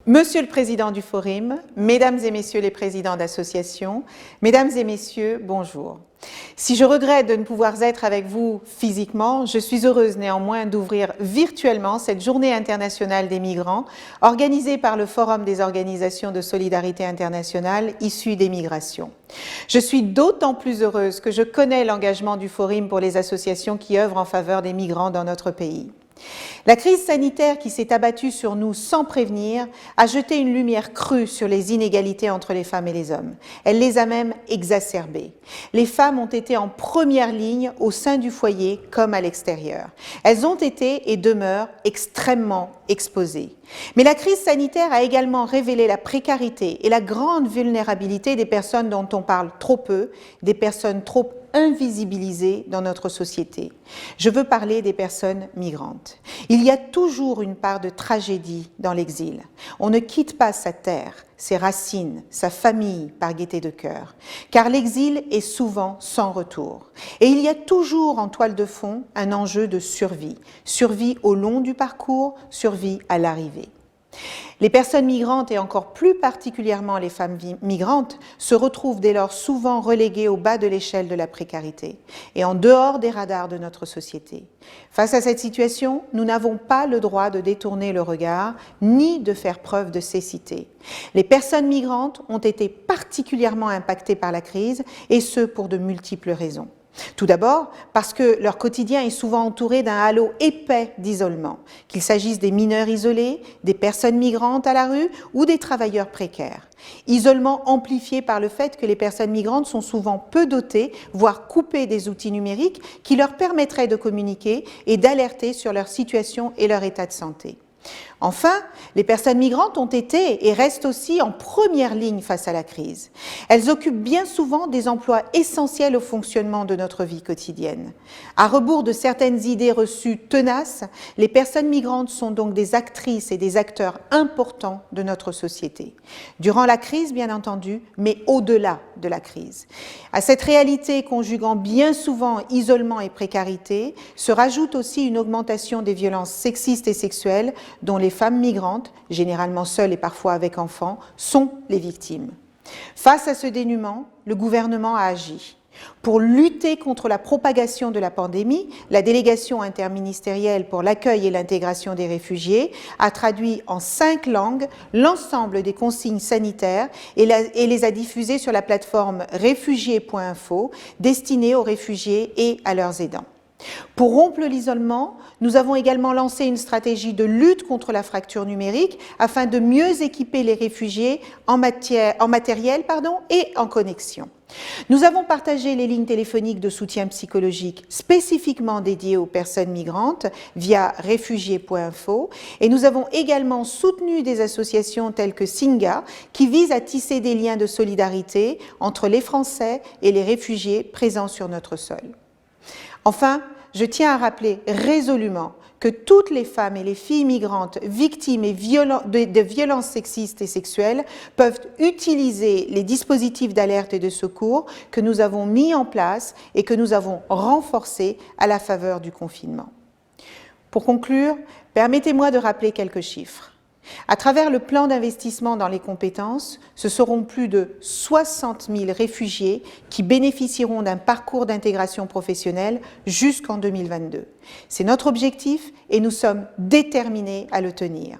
Monsieur le Président du Forum, Mesdames et Messieurs les Présidents d'associations, Mesdames et Messieurs, bonjour. Si je regrette de ne pouvoir être avec vous physiquement, je suis heureuse néanmoins d'ouvrir virtuellement cette Journée internationale des migrants organisée par le Forum des organisations de solidarité internationale issues des migrations. Je suis d'autant plus heureuse que je connais l'engagement du Forum pour les associations qui œuvrent en faveur des migrants dans notre pays. La crise sanitaire qui s'est abattue sur nous sans prévenir a jeté une lumière crue sur les inégalités entre les femmes et les hommes. Elle les a même exacerbées. Les femmes ont été en première ligne au sein du foyer comme à l'extérieur. Elles ont été et demeurent extrêmement exposées. Mais la crise sanitaire a également révélé la précarité et la grande vulnérabilité des personnes dont on parle trop peu, des personnes trop invisibilisées dans notre société. Je veux parler des personnes migrantes. Il y a toujours une part de tragédie dans l'exil. On ne quitte pas sa terre, ses racines, sa famille par gaieté de cœur, car l'exil est souvent sans retour. Et il y a toujours en toile de fond un enjeu de survie, survie au long du parcours, survie à l'arrivée. Les personnes migrantes et encore plus particulièrement les femmes migrantes se retrouvent dès lors souvent reléguées au bas de l'échelle de la précarité et en dehors des radars de notre société. Face à cette situation, nous n'avons pas le droit de détourner le regard ni de faire preuve de cécité. Les personnes migrantes ont été particulièrement impactées par la crise et ce pour de multiples raisons. Tout d'abord, parce que leur quotidien est souvent entouré d'un halo épais d'isolement, qu'il s'agisse des mineurs isolés, des personnes migrantes à la rue ou des travailleurs précaires. Isolement amplifié par le fait que les personnes migrantes sont souvent peu dotées, voire coupées des outils numériques qui leur permettraient de communiquer et d'alerter sur leur situation et leur état de santé. Enfin, les personnes migrantes ont été et restent aussi en première ligne face à la crise. Elles occupent bien souvent des emplois essentiels au fonctionnement de notre vie quotidienne. À rebours de certaines idées reçues tenaces, les personnes migrantes sont donc des actrices et des acteurs importants de notre société. Durant la crise, bien entendu, mais au-delà de la crise. À cette réalité conjuguant bien souvent isolement et précarité, se rajoute aussi une augmentation des violences sexistes et sexuelles dont les femmes migrantes, généralement seules et parfois avec enfants, sont les victimes. Face à ce dénuement, le gouvernement a agi. Pour lutter contre la propagation de la pandémie, la délégation interministérielle pour l'accueil et l'intégration des réfugiés a traduit en 5 langues l'ensemble des consignes sanitaires et les a diffusées sur la plateforme réfugiés.info destinée aux réfugiés et à leurs aidants. Pour rompre l'isolement, nous avons également lancé une stratégie de lutte contre la fracture numérique afin de mieux équiper les réfugiés en matériel et en connexion. Nous avons partagé les lignes téléphoniques de soutien psychologique spécifiquement dédiées aux personnes migrantes via réfugiés.info et nous avons également soutenu des associations telles que Singa qui visent à tisser des liens de solidarité entre les Français et les réfugiés présents sur notre sol. Enfin, je tiens à rappeler résolument que toutes les femmes et les filles migrantes victimes de violences sexistes et sexuelles peuvent utiliser les dispositifs d'alerte et de secours que nous avons mis en place et que nous avons renforcés à la faveur du confinement. Pour conclure, permettez-moi de rappeler quelques chiffres. À travers le plan d'investissement dans les compétences, ce seront plus de 60 000 réfugiés qui bénéficieront d'un parcours d'intégration professionnelle jusqu'en 2022. C'est notre objectif et nous sommes déterminés à le tenir.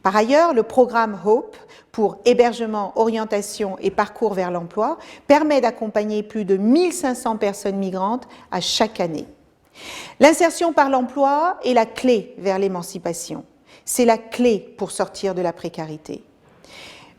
Par ailleurs, le programme HOPE pour hébergement, orientation et parcours vers l'emploi permet d'accompagner plus de 1500 personnes migrantes à chaque année. L'insertion par l'emploi est la clé vers l'émancipation. C'est la clé pour sortir de la précarité.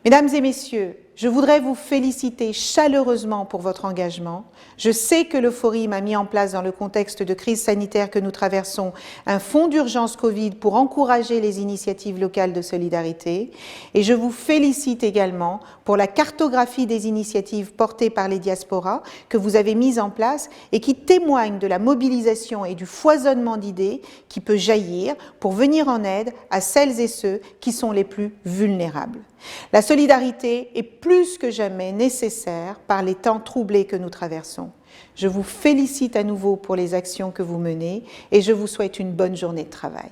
Mesdames et messieurs, je voudrais vous féliciter chaleureusement pour votre engagement. Je sais que le Forum a mis en place dans le contexte de crise sanitaire que nous traversons un fonds d'urgence Covid pour encourager les initiatives locales de solidarité. Et je vous félicite également pour la cartographie des initiatives portées par les diasporas que vous avez mises en place et qui témoignent de la mobilisation et du foisonnement d'idées qui peut jaillir pour venir en aide à celles et ceux qui sont les plus vulnérables. La solidarité est plus que jamais nécessaire par les temps troublés que nous traversons. Je vous félicite à nouveau pour les actions que vous menez et je vous souhaite une bonne journée de travail.